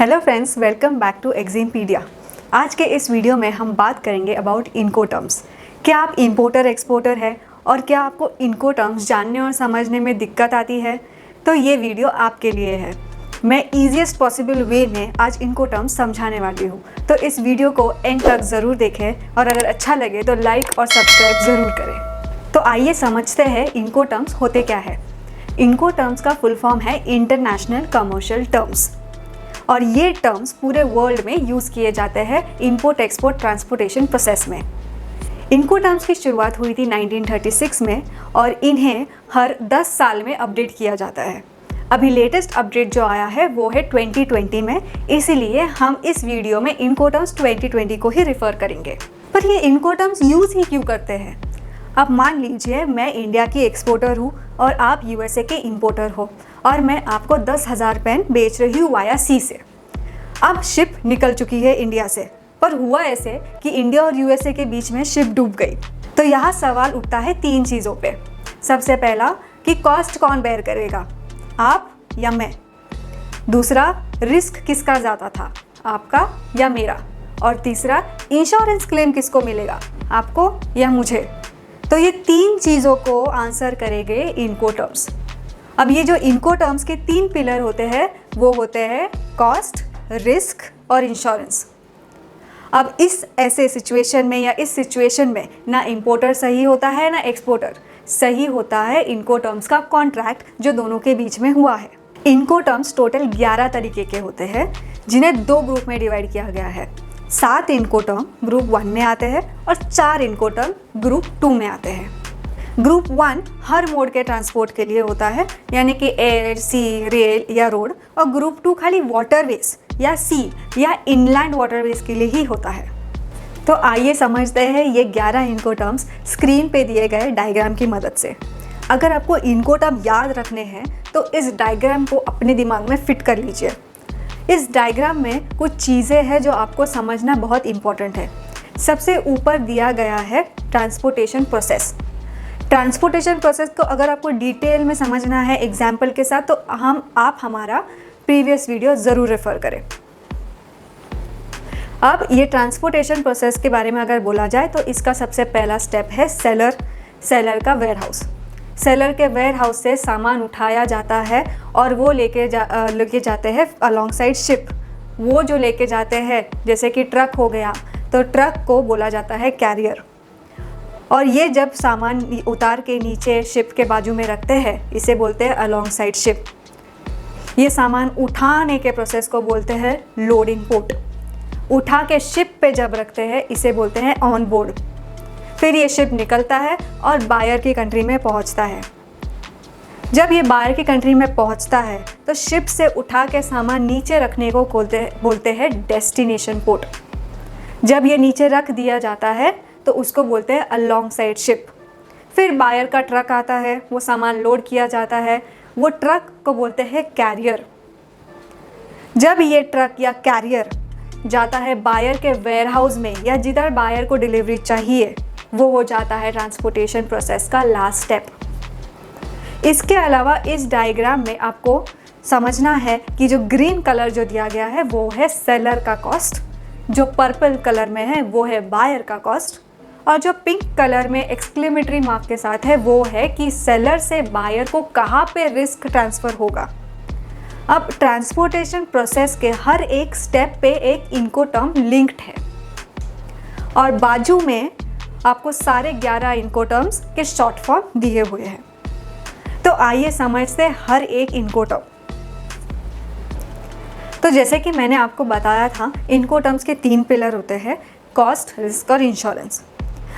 Hello friends, welcome back to Eximpedia. आज के इस वीडियो में हम बात करेंगे अबाउट इनको टर्म्स। क्या आप इंपोर्टर एक्सपोर्टर हैं और क्या आपको इनको टर्म्स जानने और समझने में दिक्कत आती है? तो ये वीडियो आपके लिए है। मैं ईजीएस्ट पॉसिबल वे में आज इनको टर्म्स समझाने वाली हूँ, तो इस वीडियो को एंड तक ज़रूर देखें और अगर अच्छा लगे तो लाइक और सब्सक्राइब ज़रूर करें। तो आइए समझते हैं इनको टर्म्स होते क्या है। इनको टर्म्स का फुल फॉर्म है इंटरनेशनल कमर्शियल टर्म्स और ये टर्म्स पूरे वर्ल्ड में यूज़ किए जाते हैं इंपोर्ट एक्सपोर्ट ट्रांसपोर्टेशन प्रोसेस में। इनको टर्म्स की शुरुआत हुई थी 1936 में और इन्हें हर 10 साल में अपडेट किया जाता है। अभी लेटेस्ट अपडेट जो आया है वो है 2020 में, इसीलिए हम इस वीडियो में इनको टर्म्स 2020 को ही रिफ़र करेंगे। पर ये इनको टर्म्स यूज़ ही क्यों करते हैं? अब मान लीजिए मैं इंडिया की एक्सपोर्टर हूँ और आप यूएसए के इंपोर्टर हो और मैं आपको 10,000 पेन बेच रही हूँ वाया सी से। अब शिप निकल चुकी है इंडिया से, पर हुआ ऐसे कि इंडिया और यूएसए के बीच में शिप डूब गई। तो यहाँ सवाल उठता है 3 चीज़ों पे। सबसे पहला कि कॉस्ट कौन बेयर करेगा, आप या मैं? दूसरा, रिस्क किसका ज़्यादा था, आपका या मेरा? और तीसरा, इंश्योरेंस क्लेम किसको मिलेगा, आपको या मुझे? तो ये 3 चीज़ों को आंसर करेंगे इनको टर्म्स। अब ये जो इनको टर्म्स के 3 पिलर होते हैं वो होते हैं कॉस्ट, रिस्क और इंश्योरेंस। अब इस ऐसे सिचुएशन में या इस सिचुएशन में ना इंपोर्टर सही होता है ना एक्सपोर्टर सही होता है। इनको टर्म्स का कॉन्ट्रैक्ट जो दोनों के बीच में हुआ है। इनको टर्म्स टोटल 11 तरीके के होते हैं जिन्हें 2 ग्रुप में डिवाइड किया गया है। 7 इनको टर्म ग्रुप 1 में आते हैं और 4 इनको टर्म ग्रुप 2 में आते हैं। ग्रुप 1 हर मोड के ट्रांसपोर्ट के लिए होता है, यानी कि एयर, सी, रेल या रोड। और ग्रुप 2 खाली वाटरवेज या सी या इनलैंड वाटरवेज के लिए ही होता है। तो आइए समझते हैं ये 11 इनको टर्म्स स्क्रीन पे दिए गए डायग्राम की मदद से। अगर आपको इनको टर्म याद रखने हैं तो इस डायग्राम को अपने दिमाग में फिट कर लीजिए। इस डायग्राम में कुछ चीज़ें हैं जो आपको समझना बहुत इम्पोर्टेंट है। सबसे ऊपर दिया गया है ट्रांसपोर्टेशन प्रोसेस। ट्रांसपोर्टेशन प्रोसेस को अगर आपको डिटेल में समझना है एग्जाम्पल के साथ तो आप हमारा प्रीवियस वीडियो ज़रूर रेफ़र करें। अब ये ट्रांसपोर्टेशन प्रोसेस के बारे में अगर बोला जाए तो इसका सबसे पहला स्टेप है सेलर का वेयरहाउस। सेलर के वेयरहाउस से सामान उठाया जाता है और वो लेके जाते हैं अलॉन्ग साइड शिप। वो जो लेके जाते हैं जैसे कि ट्रक हो गया तो ट्रक को बोला जाता है कैरियर। और ये जब सामान उतार के नीचे शिप के बाजू में रखते हैं इसे बोलते हैं अलॉन्ग साइड शिप। ये सामान उठाने के प्रोसेस को बोलते हैं लोडिंग पोर्ट। उठा के शिप पे जब रखते हैं इसे बोलते हैं ऑन बोर्ड। फिर ये शिप निकलता है और बायर की कंट्री में पहुंचता है। जब ये बायर की कंट्री में पहुंचता है तो शिप से उठा के सामान नीचे रखने को बोलते हैं डेस्टिनेशन पोर्ट। जब ये नीचे रख दिया जाता है तो उसको बोलते हैं अलॉन्ग साइड शिप। फिर बायर का ट्रक आता है, वो सामान लोड किया जाता है, वो ट्रक को बोलते हैं कैरियर। जब ये ट्रक या कैरियर जाता है बायर के वेयरहाउस में या जिधर बायर को डिलीवरी चाहिए वो हो जाता है ट्रांसपोर्टेशन प्रोसेस का लास्ट स्टेप। इसके अलावा इस डायग्राम में आपको समझना है कि जो ग्रीन कलर जो दिया गया है वो है सेलर का कॉस्ट, जो पर्पल कलर में है वो है बायर का कॉस्ट और जो पिंक कलर में एक्सक्लेमेटरी मार्क के साथ है वो है कि सेलर से बायर को कहाँ पे रिस्क ट्रांसफ़र होगा। अब ट्रांसपोर्टेशन प्रोसेस के हर एक स्टेप पे एक इनको टर्म लिंक्ड है और बाजू में आपको सारे 11 इनको टर्म्स के शॉर्ट फॉर्म दिए हुए हैं। तो आइए समझते हैं हर एक इनको टर्म। तो जैसे कि मैंने आपको बताया था इनको टर्म्स के 3 पिलर होते हैं, कॉस्ट, रिस्क और इंश्योरेंस।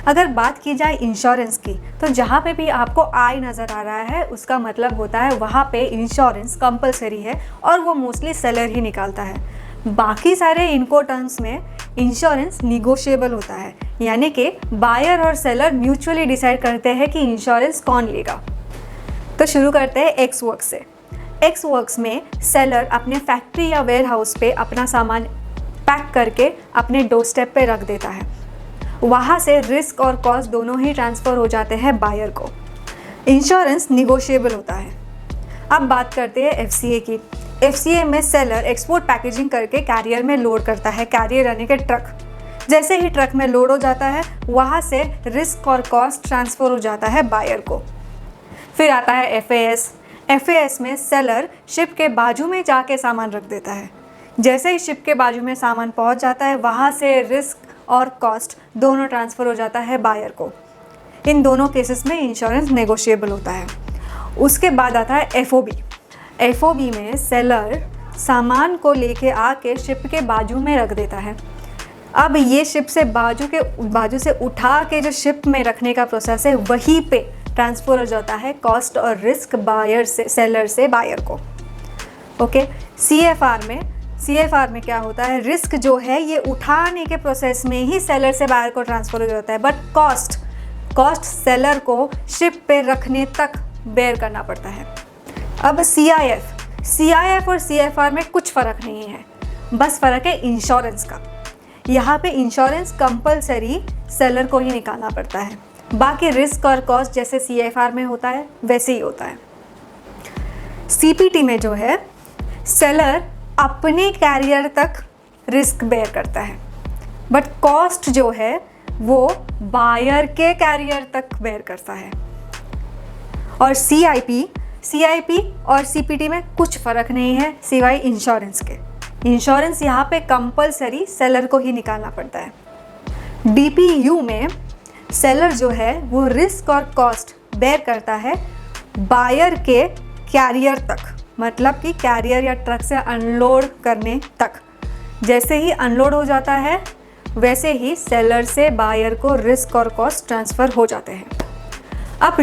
अगर बात की जाए इंश्योरेंस की तो जहाँ पे भी आपको आई नज़र आ रहा है उसका मतलब होता है वहाँ पे इंश्योरेंस कंपलसरी है और वो मोस्टली सेलर ही निकालता है। बाकी सारे इनको टर्म्स में इंश्योरेंस निगोशिएबल होता है, यानी कि बायर और सेलर म्यूचुअली डिसाइड करते हैं कि इंश्योरेंस कौन लेगा। तो शुरू करते हैं एक्स वर्क्स से। एक्स वर्क्स में सेलर अपने फैक्ट्री या वेयरहाउस पे अपना सामान पैक करके अपने डोर स्टेप पे रख देता है। वहाँ से रिस्क और कॉस्ट दोनों ही ट्रांसफ़र हो जाते हैं बायर को। इंश्योरेंस निगोशिएबल होता है। अब बात करते हैं एफसीए की। FCA में सेलर एक्सपोर्ट पैकेजिंग करके कैरियर में लोड करता है, कैरियर यानी कि ट्रक। जैसे ही ट्रक में लोड हो जाता है वहाँ से रिस्क और कॉस्ट ट्रांसफ़र हो जाता है बायर को। फिर आता है FAS में सेलर शिप के बाजू में जाके सामान रख देता है। जैसे ही शिप के बाजू में सामान पहुंच जाता है वहाँ से रिस्क और कॉस्ट दोनों ट्रांसफ़र हो जाता है बायर को। इन दोनों केसेस में इंश्योरेंस नेगोशिएबल होता है। उसके बाद आता है FOB में सेलर सामान को लेके आके शिप के बाजू में रख देता है। अब ये शिप से बाजू से उठा के जो शिप में रखने का प्रोसेस है वहीं पे ट्रांसफ़र हो जाता है कॉस्ट और रिस्क सेलर से बायर को। ओके, CFR में क्या होता है, रिस्क जो है ये उठाने के प्रोसेस में ही सेलर से बायर को ट्रांसफ़र हो जाता है, बट कॉस्ट सेलर को शिप पे रखने तक बेयर करना पड़ता है। अब CIF और CFR में कुछ फ़र्क नहीं है, बस फ़र्क है इंश्योरेंस का। यहाँ पे इंश्योरेंस कंपलसरी सेलर को ही निकालना पड़ता है, बाकी रिस्क और कॉस्ट जैसे CFR में होता है वैसे ही होता है। CPT में जो है सेलर अपने कैरियर तक रिस्क बेयर करता है, बट कॉस्ट जो है वो बायर के कैरियर तक बेयर करता है। और CIP और CPT में कुछ फ़र्क नहीं है सिवाय इंश्योरेंस के। इंश्योरेंस यहाँ पे कंपलसरी सेलर को ही निकालना पड़ता है। DPU में सेलर जो है वो रिस्क और कॉस्ट बेयर करता है बायर के कैरियर तक, मतलब कि कैरियर या ट्रक से अनलोड करने तक। जैसे ही अनलोड हो जाता है वैसे ही सेलर से बायर को रिस्क और कॉस्ट ट्रांसफ़र हो जाते हैं। अब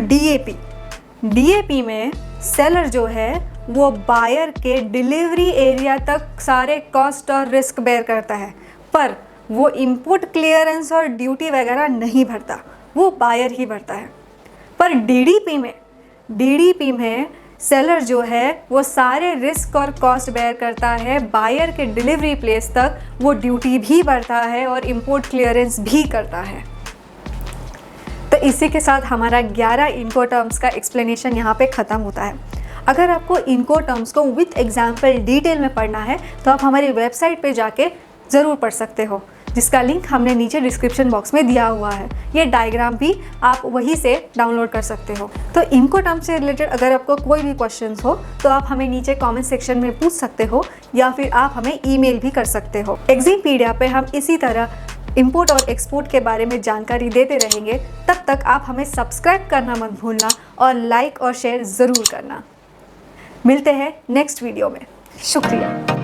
DAP में सेलर जो है वो बायर के डिलीवरी एरिया तक सारे कॉस्ट और रिस्क बेयर करता है, पर वो इंपोर्ट क्लियरेंस और ड्यूटी वगैरह नहीं भरता, वो बायर ही भरता है। पर DDP में सेलर जो है वो सारे रिस्क और कॉस्ट बेयर करता है, बायर के डिलीवरी प्लेस तक वो ड्यूटी भी भरता है और इंपोर्ट क्लियरेंस भी करता है। तो इसी के साथ हमारा 11 इनको टर्म्स का एक्सप्लेनेशन यहाँ पे ख़त्म होता है। अगर आपको इनको टर्म्स को विथ एग्जाम्पल डिटेल में पढ़ना है तो आप हमारी वेबसाइट पे जाके ज़रूर पढ़ सकते हो, जिसका लिंक हमने नीचे डिस्क्रिप्शन बॉक्स में दिया हुआ है। ये डायग्राम भी आप वहीं से डाउनलोड कर सकते हो। तो इनको टर्म से रिलेटेड अगर आपको कोई भी क्वेश्चंस हो तो आप हमें नीचे कमेंट सेक्शन में पूछ सकते हो या फिर आप हमें ईमेल भी कर सकते हो। एग्जामपीडिया पे हम इसी तरह इंपोर्ट और एक्सपोर्ट के बारे में जानकारी देते रहेंगे। तब तक आप हमें सब्सक्राइब करना मत भूलना और लाइक और शेयर ज़रूर करना। मिलते हैं नेक्स्ट वीडियो में। शुक्रिया।